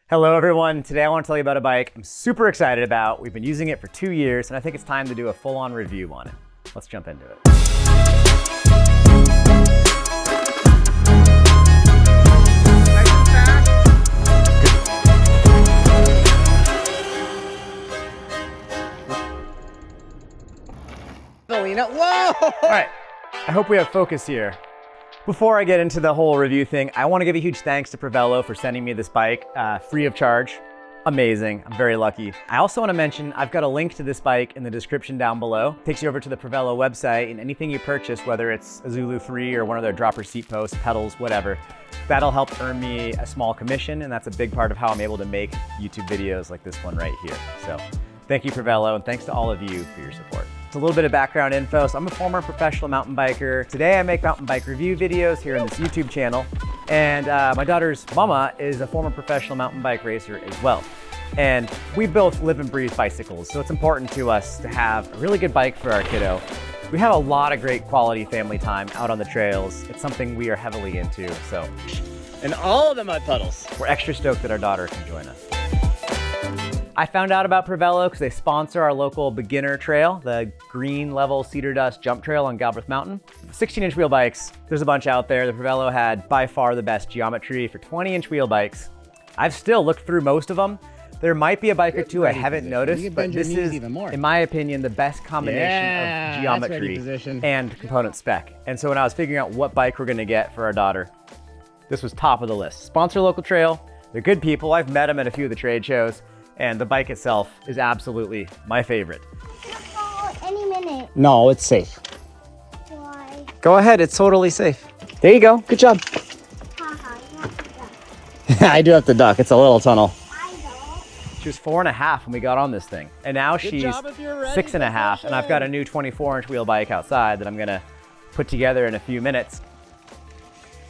Hello everyone, today I want to tell you about a bike I'm super excited about. We've been using it for 2 years and I think it's time to do a full-on review on it. Let's jump into it. Whoa! All right, I hope we have focus here. Before I get into the whole review thing, I want to give a huge thanks to Prevelo for sending me this bike free of charge. Amazing, I'm very lucky. I also want to mention I've got a link to this bike in the description down below. It takes you over to the Prevelo website, and anything you purchase, whether it's a Zulu 3 or one of their dropper seat posts, pedals, whatever, that'll help earn me a small commission, and that's a big part of how I'm able to make YouTube videos like this one right here. So thank you, Prevelo, and thanks to all of you for your support. A little bit of background info. So I'm a former professional mountain biker. Today I make mountain bike review videos here on this YouTube channel. And my daughter's mama is a former professional mountain bike racer as well. And we both live and breathe bicycles. So it's important to us to have a really good bike for our kiddo. We have a lot of great quality family time out on the trails. It's something we are heavily into. So, And all of the mud puddles. we're extra stoked that our daughter can join us. I found out about Prevelo because they sponsor our local beginner trail, the green level cedar dust jump trail on Galbraith Mountain. 16-inch wheel bikes, there's a bunch out there. The Prevelo had by far the best geometry for 20-inch wheel bikes. I've still looked through most of them. There might be a bike or two I haven't noticed, but this is, in my opinion, the best combination of geometry and component spec. And so when I was figuring out what bike we're gonna get for our daughter, this was top of the list. Sponsor local trail, they're good people. I've met them at a few of the trade shows. And the bike itself is absolutely my favorite. Any minute. No, it's safe. Why? Go ahead, it's totally safe. There you go, good job. Haha, you have to duck. I do have to duck, it's a little tunnel. I don't. She was 4.5 when we got on this thing. And now she's 6.5, and I've got a new 24-inch wheel bike outside that I'm gonna put together in a few minutes.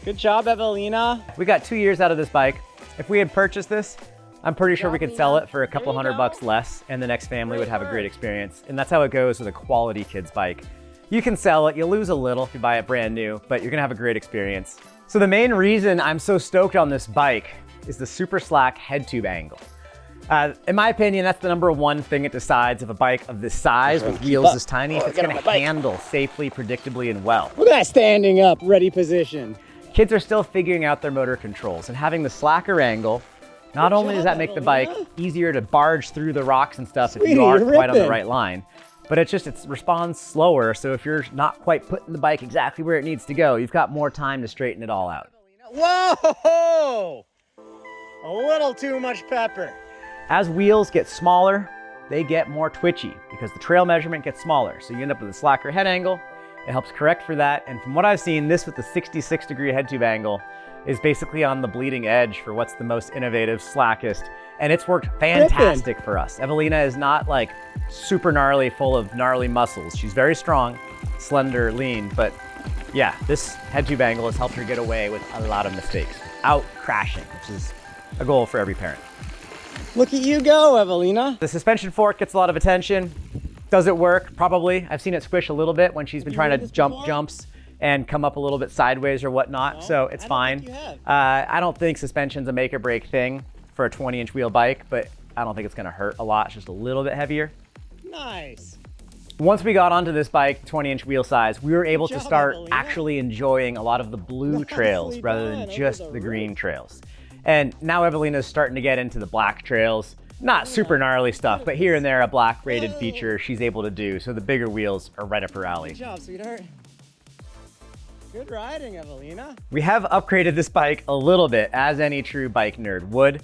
Good job, Evelina. We got 2 years out of this bike. If we had purchased this, I'm pretty sure we could sell it for a couple $100 less, and the next family would have a great experience. And that's how it goes with a quality kid's bike. You can sell it, you lose a little if you buy it brand new, but you're gonna have a great experience. So the main reason I'm so stoked on this bike is the super slack head tube angle. In my opinion, that's the #1 thing it decides if a bike of this size with wheels this tiny, if it's gonna handle safely, predictably, and well. Look at that standing up, ready position. Kids are still figuring out their motor controls, and having the slacker angle, not only does that make the bike easier to barge through the rocks and stuff if you aren't quite on the right line, but it responds slower. So if you're not quite putting the bike exactly where it needs to go, you've got more time to straighten it all out. Whoa! A little too much pepper. As wheels get smaller, they get more twitchy because the trail measurement gets smaller. So you end up with a slacker head angle. It helps correct for that. And from what I've seen, this with the 66-degree head tube angle is basically on the bleeding edge for what's the most innovative, slackest, and it's worked fantastic for us. Evelina is not like super gnarly, full of gnarly muscles. She's very strong, slender, lean, but yeah, this head tube angle has helped her get away with a lot of mistakes without crashing, which is a goal for every parent. Look at you go, Evelina. The suspension fork gets a lot of attention. Does it work? Probably. I've seen it squish a little bit when she's been trying to jump jumps and come up a little bit sideways or whatnot, so it's fine. I don't think suspension's a make or break thing for a 20-inch wheel bike, but I don't think it's gonna hurt a lot. It's just a little bit heavier. Nice. Once we got onto this bike, 20-inch wheel size, we were able to start actually enjoying a lot of the blue trails rather than just the green trails. And now Evelina's starting to get into the black trails. Not super gnarly stuff, but here and there a black rated feature she's able to do, so the bigger wheels are right up her alley. Good job, sweetheart. Good riding, Evelina. We have upgraded this bike a little bit, as any true bike nerd would.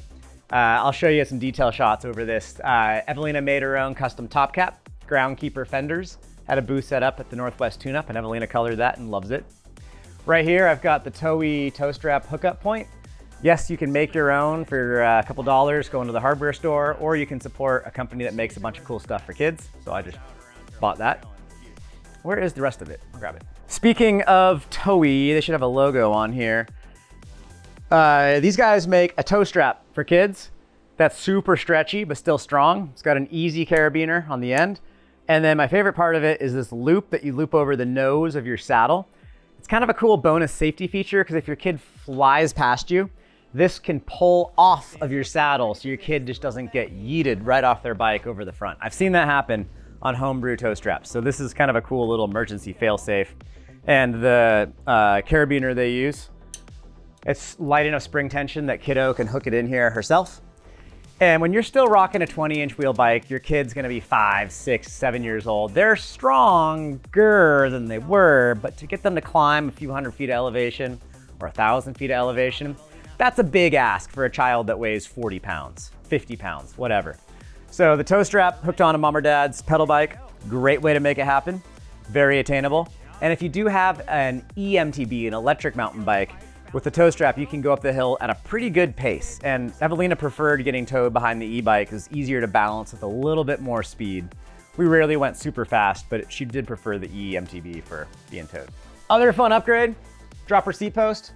I'll show you some detail shots over this. Evelina made her own custom top cap, groundkeeper fenders, had a booth set up at the Northwest Tune-Up, and Evelina colored that and loves it. Right here, I've got the Toei toe strap hookup point. Yes, you can make your own for a couple dollars, go into the hardware store, or you can support a company that makes a bunch of cool stuff for kids. So I just bought that. Where is the rest of it? I'll grab it. Speaking of Toei, they should have a logo on here. These guys make a toe strap for kids that's super stretchy, but still strong. It's got an easy carabiner on the end. And then my favorite part of it is this loop that you loop over the nose of your saddle. It's kind of a cool bonus safety feature because if your kid flies past you, This can pull off of your saddle so your kid just doesn't get yeeted right off their bike over the front. I've seen that happen on homebrew toe straps. So this is kind of a cool little emergency fail-safe. And the carabiner they use, it's light enough spring tension that kiddo can hook it in here herself. And when you're still rocking a 20-inch wheel bike, your kid's gonna be 5, 6, 7 years old. They're stronger than they were, but to get them to climb a few hundred feet of elevation or 1,000 feet of elevation, that's a big ask for a child that weighs 40 pounds, 50 pounds, whatever. So the toe strap hooked on a mom or dad's pedal bike, great way to make it happen, very attainable. And if you do have an EMTB, an electric mountain bike, with the toe strap, you can go up the hill at a pretty good pace. And Evelina preferred getting towed behind the e-bike because it's easier to balance with a little bit more speed. We rarely went super fast, but she did prefer the EMTB for being towed. Other fun upgrade, dropper seat post.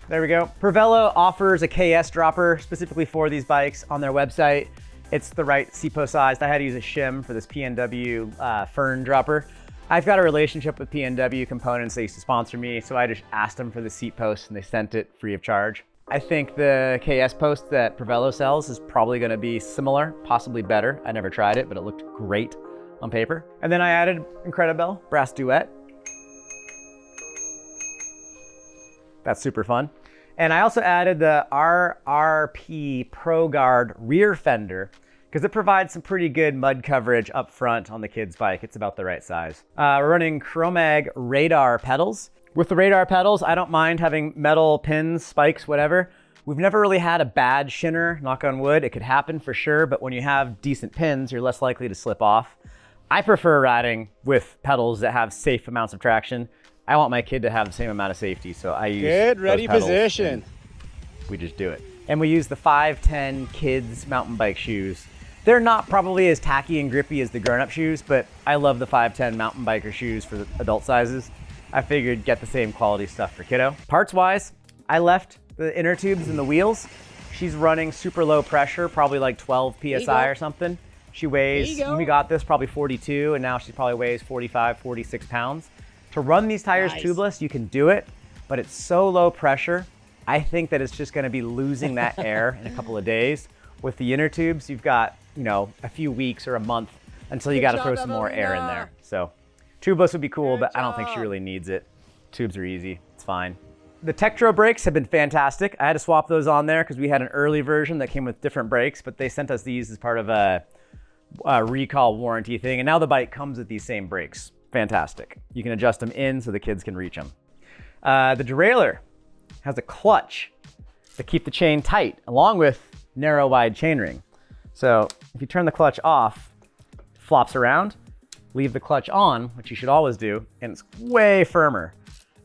There we go. Prevelo offers a KS dropper specifically for these bikes on their website. It's the right seat post size. I had to use a shim for this PNW Fern dropper. I've got a relationship with PNW Components. They used to sponsor me, so I just asked them for the seat post and they sent it free of charge. I think the KS post that Prevelo sells is probably gonna be similar, possibly better. I never tried it, but it looked great on paper. And then I added Incredibell brass duet. That's super fun. And I also added the RRP Pro Guard rear fender because it provides some pretty good mud coverage up front on the kid's bike. It's about the right size. We're running Chromag radar pedals. With the radar pedals, I don't mind having metal pins, spikes, whatever. We've never really had a bad shinner, knock on wood. It could happen for sure, but when you have decent pins, you're less likely to slip off. I prefer riding with pedals that have safe amounts of traction. I want my kid to have the same amount of safety, so I use Good, ready those pedals, position. we just do it. And we use the 510 kids mountain bike shoes. They're not probably as tacky and grippy as the grown-up shoes, but I love the 510 mountain biker shoes for the adult sizes. I figured get the same quality stuff for kiddo. Parts-wise, I left the inner tubes and the wheels. She's running super low pressure, probably like 12 PSI or something. She weighs, when we got this, probably 42, and now she probably weighs 45, 46 pounds. To run these tires tubeless, you can do it, but it's so low pressure, I think that it's just gonna be losing that air in a couple of days. With the inner tubes, you've got, you know, a few weeks or a month until you gotta throw some more air in there. So tubeless would be cool, but I don't think she really needs it. Tubes are easy, it's fine. The Tektro brakes have been fantastic. I had to swap those on there because we had an early version that came with different brakes, but they sent us these as part of a recall warranty thing. And now the bike comes with these same brakes. Fantastic. You can adjust them in so the kids can reach them. The derailleur has a clutch to keep the chain tight along with narrow wide chainring. So if you turn the clutch off, it flops around, leave the clutch on, which you should always do, and it's way firmer.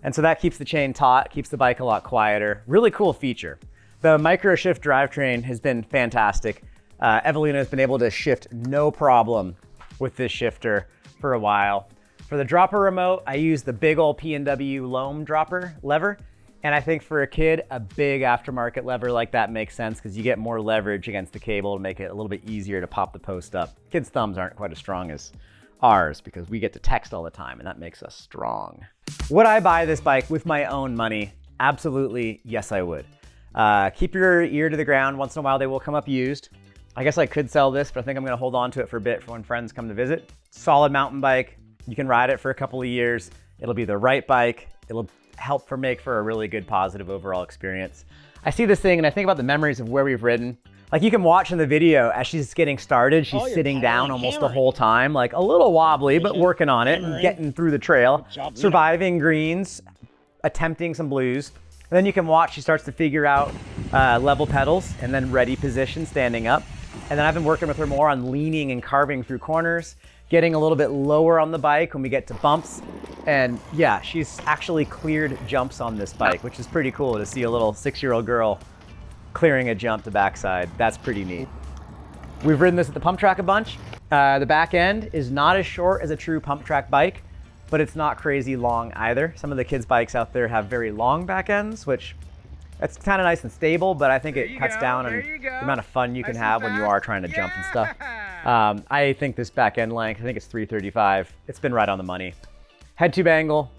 And so that keeps the chain taut, keeps the bike a lot quieter. Really cool feature. The micro shift drivetrain has been fantastic. Evelina has been able to shift no problem with this shifter for a while. For the dropper remote, I use the big old P&W loam dropper lever. And I think for a kid, a big aftermarket lever like that makes sense because you get more leverage against the cable to make it a little bit easier to pop the post up. Kids' thumbs aren't quite as strong as ours because we get to text all the time and that makes us strong. Would I buy this bike with my own money? Absolutely, yes I would. Keep your ear to the ground. Once in a while they will come up used. I guess I could sell this, but I think I'm gonna hold on to it for a bit for when friends come to visit. Solid mountain bike. You can ride it for a couple of years. It'll be the right bike. It'll help make for a really good positive overall experience. I see this thing and I think about the memories of where we've ridden. Like you can watch in the video as she's getting started, she's sitting down almost the whole time, like a little wobbly, but working on it and getting through the trail, surviving greens, attempting some blues. And then you can watch, she starts to figure out level pedals and then ready position standing up. And then I've been working with her more on leaning and carving through corners, getting a little bit lower on the bike when we get to bumps. And yeah, she's actually cleared jumps on this bike, which is pretty cool to see a little 6-year-old girl clearing a jump to backside. That's pretty neat. We've ridden this at the pump track a bunch. The back end is not as short as a true pump track bike, but it's not crazy long either. Some of the kids' bikes out there have very long back ends, which it's kind of nice and stable, but I think it cuts down on the amount of fun you can have when you are trying to jump and stuff. I think this back end length, I think it's 335. It's been right on the money. Head tube angle,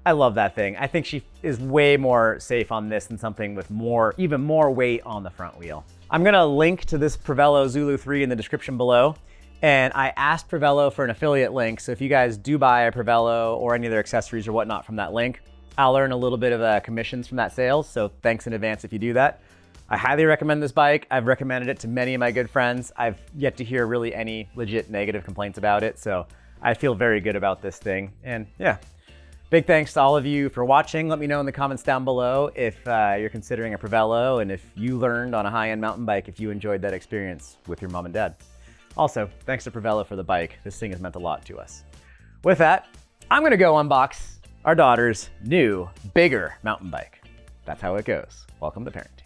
I love that thing. I think she is way more safe on this than something with even more weight on the front wheel. I'm gonna link to this Prevelo Zulu 3 in the description below. And I asked Prevelo for an affiliate link. So if you guys do buy a Prevelo or any of their accessories or whatnot from that link, I'll earn a little bit of commissions from that sales. So thanks in advance if you do that. I highly recommend this bike. I've recommended it to many of my good friends. I've yet to hear really any legit negative complaints about it. So I feel very good about this thing. And yeah, big thanks to all of you for watching. Let me know in the comments down below if you're considering a Prevelo and if you learned on a high-end mountain bike, if you enjoyed that experience with your mom and dad. Also, thanks to Prevelo for the bike. This thing has meant a lot to us. With that, I'm gonna go unbox our daughter's new, bigger mountain bike. That's how it goes. Welcome to parenting.